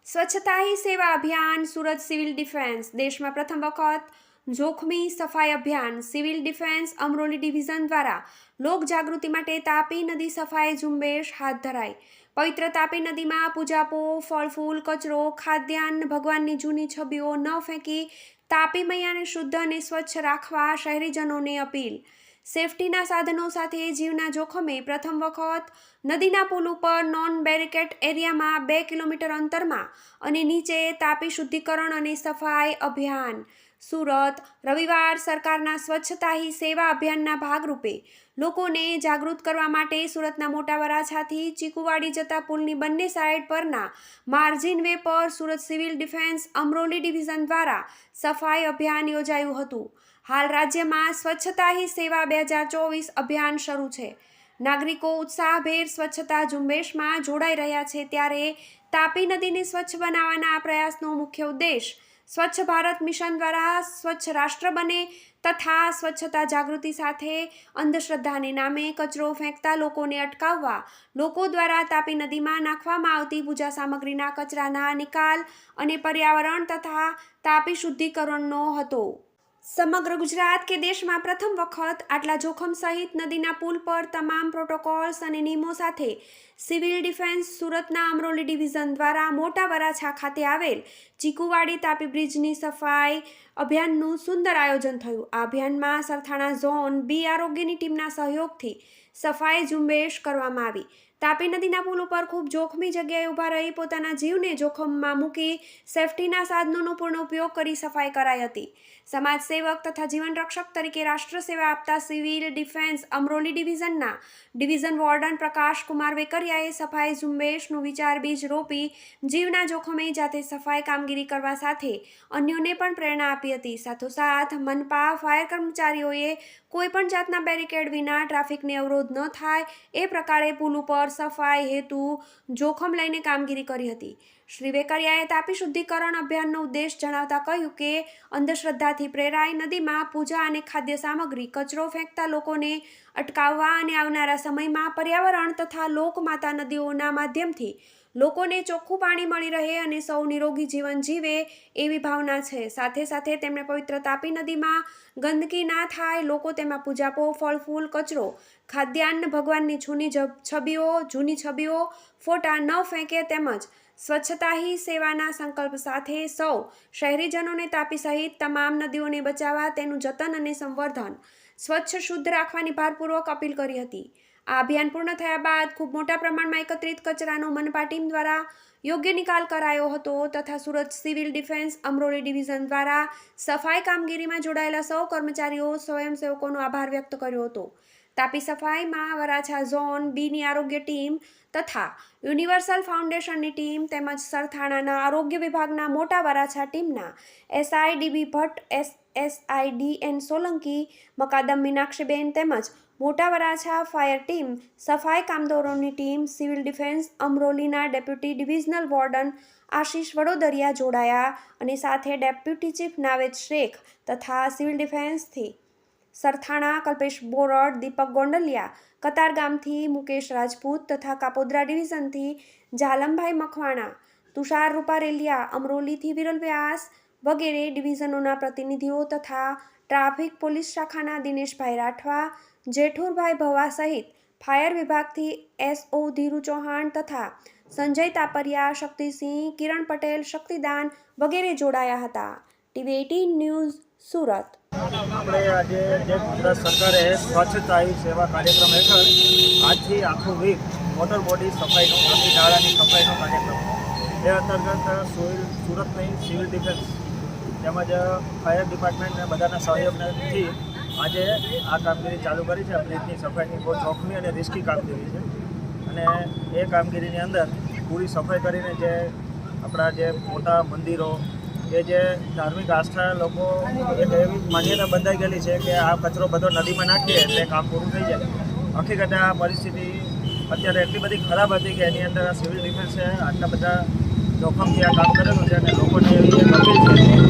स्वच्छता ही सेवा अभियान सूरत सिविल डिफेन्स देश में प्रथम वखत जोखमी सफाई अभियान सिविल डिफेन्स अमरोली डिविजन द्वारा लोक जागृति माटे तापी नदी सफाई झुंबेश हाथ धराई। पवित्र तापी नदी में पूजापो फल फूल कचरो खाद्यान्न भगवान जूनी छबिओ न फेंकी तापी मैया ने शुद्ध और स्वच्छ राखवा शहरीजनों ने अपील। सेफ्टीना साधनों साथे जीवना जोखमे प्रथम वखत नदीना पुल पर नॉन बेरिकेड एरिया में 2 किलोमीटर अंतर में अने नीचे तापी शुद्धिकरण और सफाई अभियान। सूरत रविवार सरकारना स्वच्छता ही सेवा अभियानना भागरूपे लोकोने जागृत करवा माटे सूरतना मोटा वराछाथी चीकुवाड़ी जता पुलनी बंने साइड परना मार्जिन वे पर सूरत सिविल डिफेन्स अमरोली डिविजन द्वारा सफाई अभियान योजायुं हतुं। हाल राज्य में स्वच्छता ही सेवा 2024 अभियान शुरू है। नागरिको उत्साहभेर स्वच्छता झुंबेश में जोड़ाई रह्या छे त्यारे तापी नदी ने स्वच्छ बनावाना प्रयासनो मुख्य उद्देश्य स्वच्छ भारत मिशन द्वारा स्वच्छ राष्ट्र बने तथा स्वच्छता जागृति साथे अंधश्रद्धाने नामे कचरो फेंकता लोकोने अटकाववा लोको द्वारा तापी नदी में नाखवामां आवती पूजा सामग्रीना कचराना निकाल अने पर्यावरण तथा तापी शुद्धिकरणनो हतो। समग्र गुजरात के देश में प्रथम वखत आटला जोखम सहित नदीना पुल पर तमाम प्रोटोकॉल्स और नियमों साथे सिविल डिफेन्स सूरतना अमरोली डिविजन द्वारा मोटा वराछा खाते आवेल चीकुवाड़ी तापी ब्रिजनी सफाई अभियानનું सुंदर आयोजन थयुं। आ अभियान में सरथाणा झोन बी आरोग्यनी टीमना सहयोगथी सफाई झुंबेश करवामां आवी। तापी नदीना पुल पर खूब जोखमी जग्याए उभा रही पोताना जीवने जोखममां मूकी सेफ्टीना साधनोनो पूर्ण उपयोग करी सफाई कराई हती। समाज सेवक तथा जीवन रक्षक तरीके राष्ट्र सेवा आपता सिविल डिफेन्स अमरोली डिविजनना डिविजन वॉर्डन प्रकाश कुमार वेकरियाए सफाई झुंबेशनु विचार बीज रोपी जीवना जोखमे जाते सफाई कामगीरी करवा साथे अन्योने पण प्रेरणा आपी हती। साथोसाथ मनपा फायर कर्मचारीओए कोईपण जातना बेरिकेड विना ट्राफिकने अवरोध न थाय ए प्रकारे पुल पर सफाई हेतु जोखम लईने कामगीरी करी हती। श्री वेकरियाए तापी शुद्धिकरण अभियानનો उद्देश्य जणावता કહ્યું કે અંધશ્રદ્ધાથી પ્રેરાઈ નદીમાં પૂજા અને ખાદ્ય સામગ્રી કચરો ફેંકતા લોકોને અટકાવવા અને આવનારા સમયમાં પર્યાવરણ તથા લોકમાતા નદીઓના માધ્યમથી લોકોને ચોખ્ખું પાણી મળી રહે અને સૌ નિરોગી જીવન જીવે એવી ભાવના છે। સાથે સાથે તેમણે પવિત્ર તાપી નદીમાં ગંદકી ના થાય લોકો તેમાં પૂજાપો ફળ ફૂલ કચરો ખાદ્યાન્ન ભગવાનની જૂની છબીઓ ફોટા ન ફેંકે તેમજ स्वच्छता ही सेवाना संकल्प साथे सौ शहरीजनों ने तापी सहित तमाम नदीओं ने बचावा तेनु जतन अने संवर्धन स्वच्छ शुद्ध राखवानी भारपूर्वक अपील करी हती। आ अभियान पूर्ण थया बाद खूब मोटा प्रमाण में एकत्रित कचरानो मनपा टीम द्वारा योग्य निकाल करायो हतो तथा सूरत सिविल डिफेन्स अमरोली डिविजन द्वारा सफाई कामगीरी में जोड़ायेला सौ कर्मचारीओ स्वयंसेवकोनो आभार व्यक्त कर्यो हतो। तापी सफाई में वराछा झोन बीनी आरोग्य टीम तथा यूनिवर्सल फाउंडेशननी टीम तेमज सरथाणाना आरोग्य विभागना मोटा वराछा टीमना SI DB Bhatt SI DN Solanki मकादम मीनाक्षीबेन तेमज मोटा वराछा फायर टीम सफाई कामदारोनी टीम सिविल डिफेन्स अमरोलीना deputy divisional warden Ashish Vadodariya जोड़ाया अने साथे डेप्यूटी चीफ नावेद शेख तथा सिविल डिफेन्स थी सरथाणा कल्पेश बोरड दीपक गोंडलिया कतारगाम थी मुकेश राजपूत तथा कापोद्रा डिविजन थी झालमभाई मखवाणा तुषार रूपारेलिया अमरोली थी विरल व्यास वगैरह डिविजनों प्रतिनिधिओ तथा ट्राफिक पुलिस शाखाना दिनेश भाई राठवा जेठुरभाई भवा सहित फायर विभाग थी एसओ धीरु चौहान तथा संजय तापरिया शक्तिसिंह किरण पटेल शक्तिदान वगैरह जोड़ाया हता। टीवी 18 न्यूज़ सूरत। આપણે આજે જે ગુજરાત સરકારે સ્વચ્છતા ही સેવા કાર્યક્રમ હેઠળ આજથી આખું વીક વોટર બોડી સફાઈનો નદી નાળાની સફાઈનો કાર્યક્રમ એ અંતર્ગત સુરતની સિવિલ ડિફેન્સ તેમજ ફાયર ડિપાર્ટમેન્ટને બધાના સહયોગથી આજે આ કામગીરી ચાલુ કરી છે। બ્રિજની સફાઈની બહુ જોખમી અને રિસ્કી કામગીરી છે અને એ કામગીરીની અંદર પૂરી સફાઈ કરીને જે આપણા જે મોટા મંદિરો કે જે ધાર્મિક આસ્થા લોકો એક એવી માન્યતા બંધાઈ ગયેલી છે કે આ કચરો બધો નદીમાં નાખીએ એટલે કામ પૂરું થઈ જાય। હકીકતે આ પરિસ્થિતિ અત્યારે એટલી બધી ખરાબ હતી કે એની અંદર આ સિવિલ ડિફેન્સે આટલા બધા જોખમથી આ કામ કરેલું છે અને લોકોને એવી એક અપીલ છે